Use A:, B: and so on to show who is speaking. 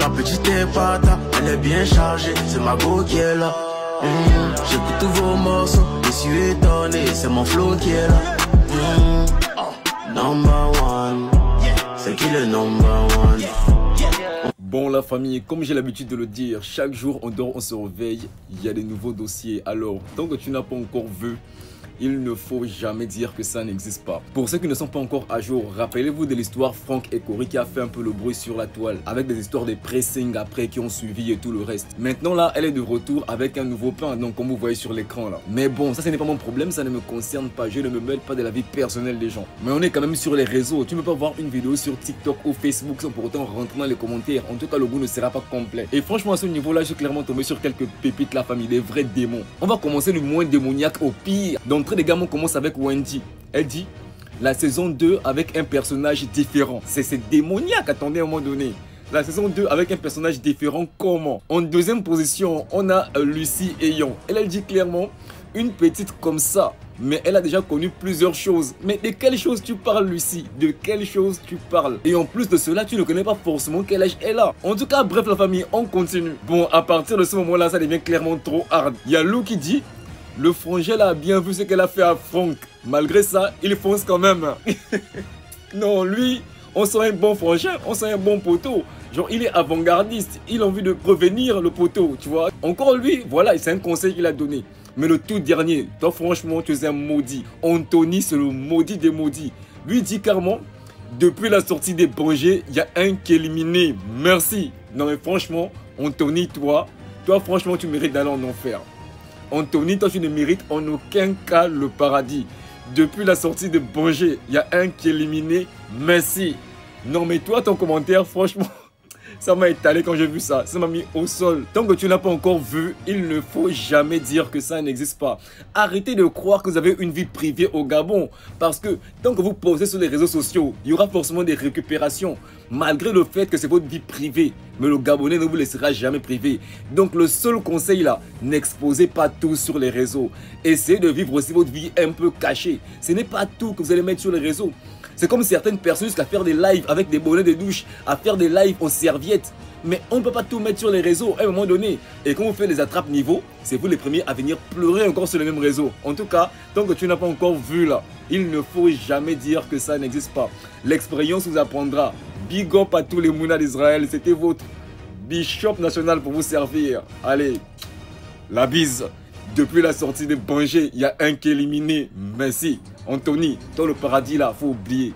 A: la petite est pata, elle est bien chargée, c'est ma go qui est là. J'écoute tous vos morceaux, je suis étonné, c'est mon flow qui est là. Number one, c'est qui le number one?
B: Bon la famille, comme j'ai l'habitude de le dire, chaque jour on dort, on se réveille, il y a des nouveaux dossiers. Alors, tant que tu n'as pas encore vu, il ne faut jamais dire que ça n'existe pas. Pour ceux qui ne sont pas encore à jour, rappelez-vous de l'histoire Franck et Cory qui a fait un peu le bruit sur la toile, avec des histoires de pressing après qui ont suivi et tout le reste. Maintenant là, elle est de retour avec un nouveau pain, donc comme vous voyez sur l'écran là. Mais bon, ça ce n'est pas mon problème, ça ne me concerne pas, je ne me mêle pas de la vie personnelle des gens. Mais on est quand même sur les réseaux, tu ne peux pas voir une vidéo sur TikTok ou Facebook sans pour autant rentrer dans les commentaires. En tout cas, le goût ne sera pas complet. Et franchement, à ce niveau-là, je suis clairement tombé sur quelques pépites, la famille, des vrais démons. On va commencer du moins démoniaque au pire. D'entrée des gamins, on commence avec Wendy. Elle dit la saison 2 avec un personnage différent. C'est démoniaque, attendez à un moment donné. La saison 2 avec un personnage différent, comment? En deuxième position, on a Lucie Ayon. Elle dit clairement, une petite comme ça, mais elle a déjà connu plusieurs choses. Mais de quelle chose tu parles, Lucie? De quelle chose tu parles? Et en plus de cela, tu ne connais pas forcément quel âge elle a. En tout cas, bref la famille, on continue. Bon, à partir de ce moment-là, ça devient clairement trop hard. Il y a Lou qui dit, le frangel a bien vu ce qu'elle a fait à Franck. Malgré ça, il fonce quand même. Non, lui, on sent un bon frangin, on sent un bon poteau. Genre, il est avant-gardiste, il a envie de prévenir le poteau, tu vois. Encore lui, voilà, c'est un conseil qu'il a donné. Mais le tout dernier, toi franchement, tu es un maudit. Anthony, c'est le maudit des maudits. Lui dit carrément, depuis la sortie des Bangers, il y a un qui est éliminé. Merci. Non mais franchement, Anthony, toi franchement, tu mérites d'aller en enfer. Anthony, toi tu ne mérites en aucun cas le paradis. Depuis la sortie de Bangers, il y a un qui est éliminé. Merci. Non mais toi, ton commentaire, franchement, ça m'a étalé quand j'ai vu ça. Ça m'a mis au sol. Tant que tu n'as pas encore vu, il ne faut jamais dire que ça n'existe pas. Arrêtez de croire que vous avez une vie privée au Gabon. Parce que tant que vous posez sur les réseaux sociaux, il y aura forcément des récupérations. Malgré le fait que c'est votre vie privée. Mais le Gabonais ne vous laissera jamais privé. Donc le seul conseil là, n'exposez pas tout sur les réseaux. Essayez de vivre aussi votre vie un peu cachée. Ce n'est pas tout que vous allez mettre sur les réseaux. C'est comme certaines personnes jusqu'à faire des lives avec des bonnets de douche, à faire des lives en serviettes. Mais on ne peut pas tout mettre sur les réseaux à un moment donné. Et quand vous faites les attrapes niveau, c'est vous les premiers à venir pleurer encore sur les mêmes réseaux. En tout cas, tant que tu n'as pas encore vu là, il ne faut jamais dire que ça n'existe pas. L'expérience vous apprendra. Big up à tous les mounas d'Israël. C'était votre bishop national pour vous servir. Allez, la bise. Depuis la sortie de Bangers, il y a un qui est éliminé. Merci. Anthony, toi le paradis là, faut oublier.